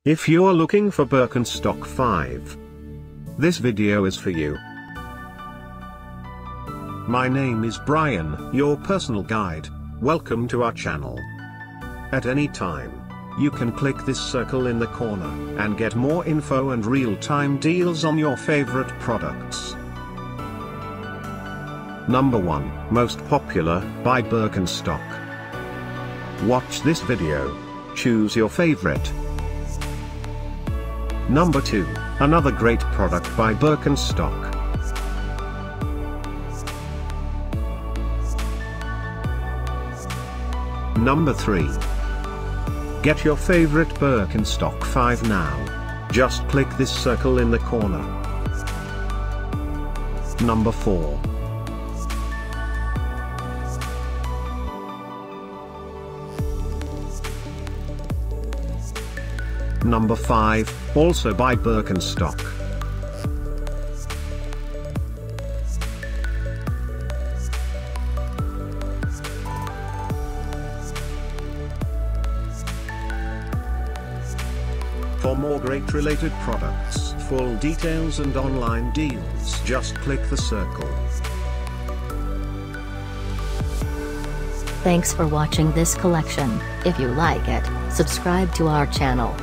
If you're looking for Birkenstock 5, this video is for you. My name is Brian, your personal guide. Welcome to our channel. At any time, you can click this circle in the corner and get more info and real-time deals on your favorite products. Number 1, Most Popular, by Birkenstock. Watch this video. Choose your favorite. Number 2, another great product by Birkenstock. Number 3. Get your favorite Birkenstock 5 now. Just click this circle in the corner. Number 4. Number 5, also by Birkenstock. For more great related products, full details and online deals, just click the circle. Thanks for watching this collection. If you like it, subscribe to our channel.